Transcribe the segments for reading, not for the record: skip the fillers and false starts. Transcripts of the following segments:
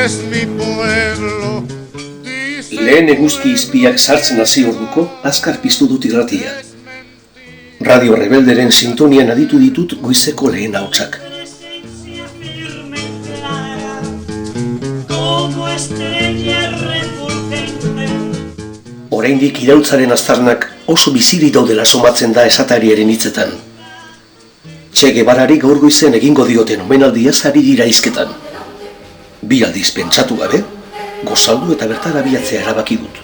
es mi pueblo. Lehen eguzki izpiak sartzen hasi orduko, azkar piztu dut irratia. Radio Rebelderen sintonian aditu ditut goizeko lehen ahotsak. Oraindik iraultzaren aztarnak oso biziri daudela somatzen da esatariaren hitzetan. Che Guevarari gaur goizen egingo dioten omenaldia ari dira hizketan. Bi aldiz pentsatu gabe, gozaldu eta bertara abiatzea erabaki dut.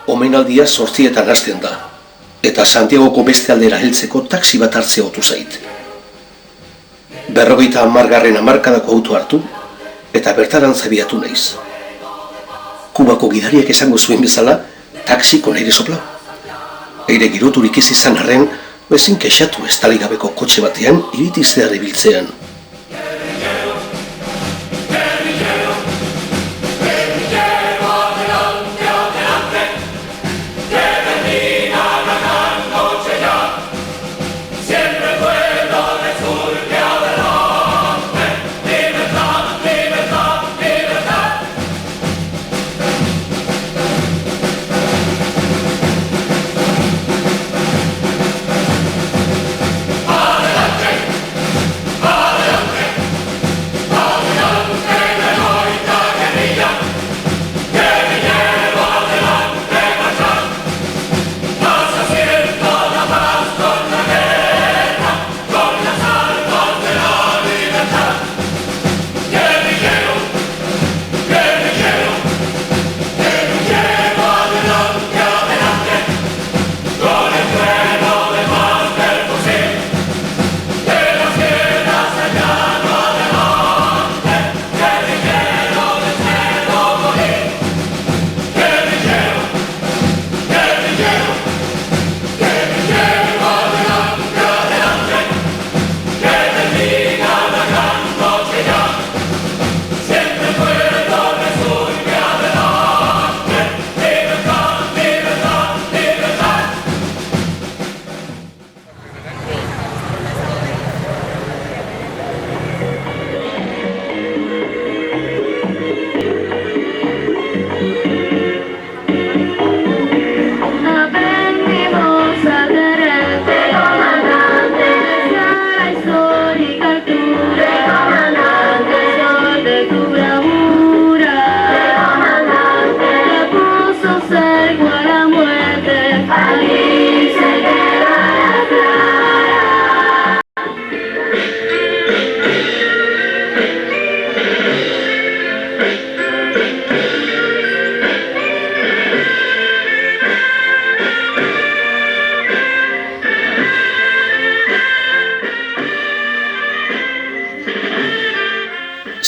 Omenaldia 8:00 hasten da, eta Santiagoko beste aldera heltzeko taxi bat hartzea otu zait. 50. hamarkadako auto hartu, eta bertarantz abiatu naiz. Kubako gidariak esango zuen bezala, taxiko nire sopla. Eire giroturik ez izan arren, ezin kexatu estaligabeko kotxe batean iritizea ibiltzean.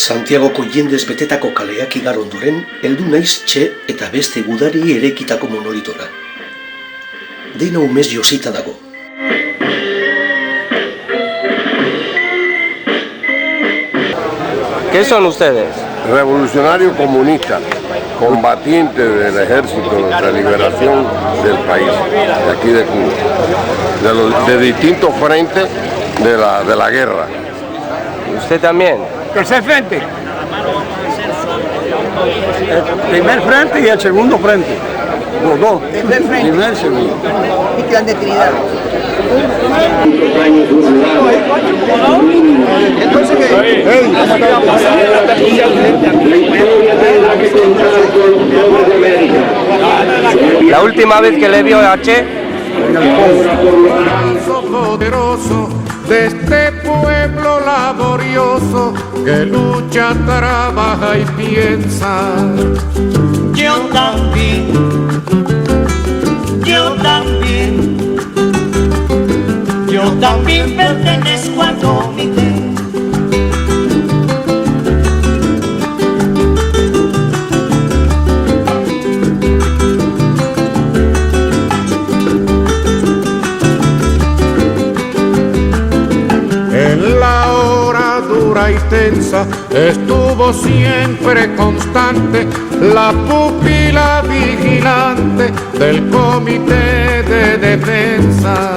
Santiagoko jendez betetako kaleak igar ondoren, heldu naiz Che eta beste gudari erekitako monolitora. Dena umez josita dago. ¿Qué son ustedes? Revolucionarios comunistas, combatientes del ejército de liberación del país, de aquí de Cuba, de distintos frentes de la guerra. ¿Usted también? Tercer frente. El primer frente y el segundo frente. Los dos. Tercer frente. Primer y segundo. Y clandestinidad. Entonces, La última vez que le vio a Che, Poderoso de este pueblo laborioso que lucha, trabaja y piensa. Yo también, yo también pertenezco al comité. En la hora dura y tensa, estuvo siempre constante la pupila vigilante del Comité de Defensa.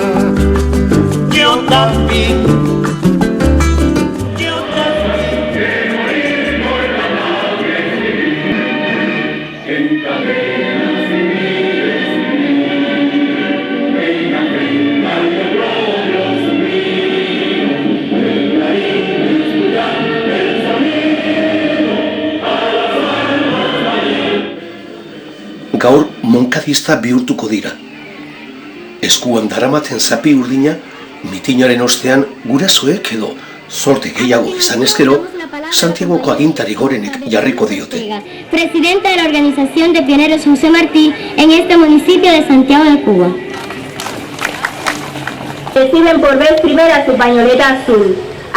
Yo también. Gaur monkadista bihurtuko dira. Eskuan daramaten zapi urdina, mitinaren ostean gurasoek edo zorte gehiago izan ezkero, Santiagoko agintari gorenek jarriko diote. Presidenta de la Organización de Pioneros José Martí en este municipio de Santiago de Cuba. Reciben por vez primera su pañoleta azul,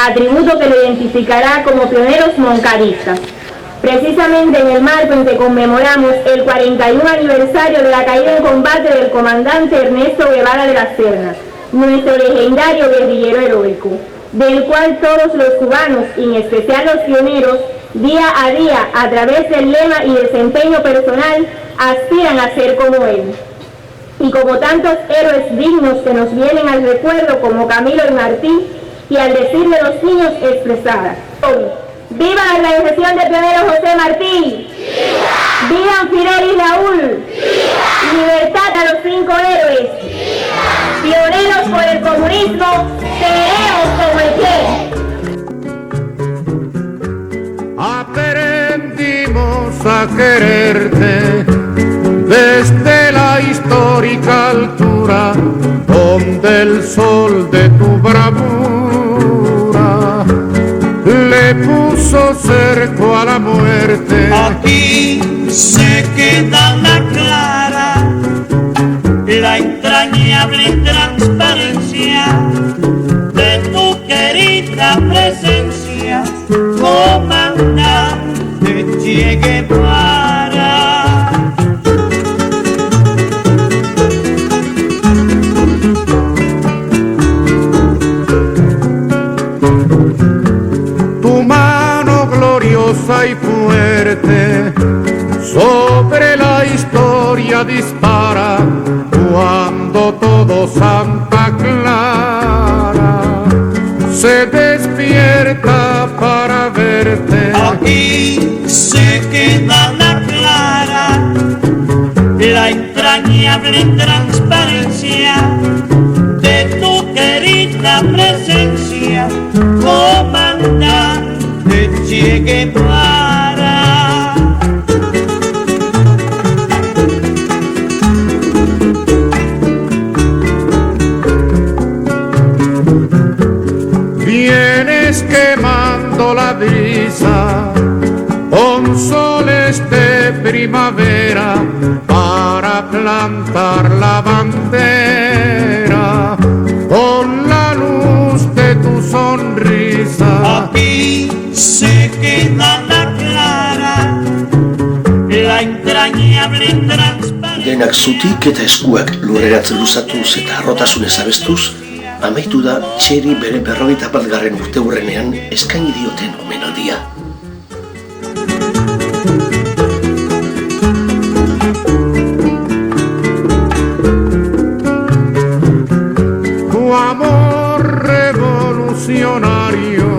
atributo que lo identificará como pioneros moncadistas. Precisamente en el marco en que conmemoramos el 41 aniversario de la caída en combate del comandante Ernesto Guevara de la Serna, nuestro legendario guerrillero heroico, del cual todos los cubanos, y en especial los pioneros, día a día, a través del lema y desempeño personal, aspiran a ser como él. Y como tantos héroes dignos que nos vienen al recuerdo como Camilo y Martí, y al decir de los niños expresada: ¡viva la Organización de Pioneros José Martí! ¡Viva! ¡Vivan Fidel y Raúl! ¡Viva! ¡Libertad a los 5 héroes! ¡Viva! Pioneros por el comunismo, seremos como el que. Aprendimos a quererte desde la histórica altura donde el sol de tu bravura le puso cerco a la muerte. Aquí se queda la clara, la entrañable transparencia de tu querida presencia, comandante Che Guevara. Tu mano gloriosa y fuerte sobre la historia dispara cuando todo Santa Clara se despierta para verte. Aquí se queda la clara, la entrañable transparencia de tu querida presencia, comandante Che Guevara. Vienes quemando la brisa con soles de primavera para plantar la bandera con la luz de tu sonrisa. Aquí se queda la clara, la entrañable transparencia. Denak zutik eta eskuak lurreratz luzatuz eta harrotasunez abestuz, amaitu da Txeri bere 51. urteurrenean eskaini dioten omenaldia. Tu amor revolucionario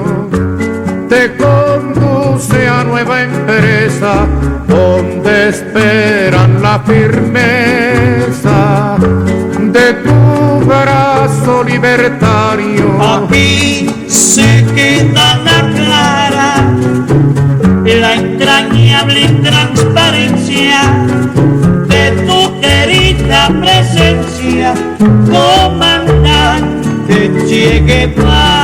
te conduce a nueva empresa donde esperan la firmeza de tu brazo libertario. Aquí se queda la clara, la entrañable transparencia de tu querida presencia, comandante Che Guevara.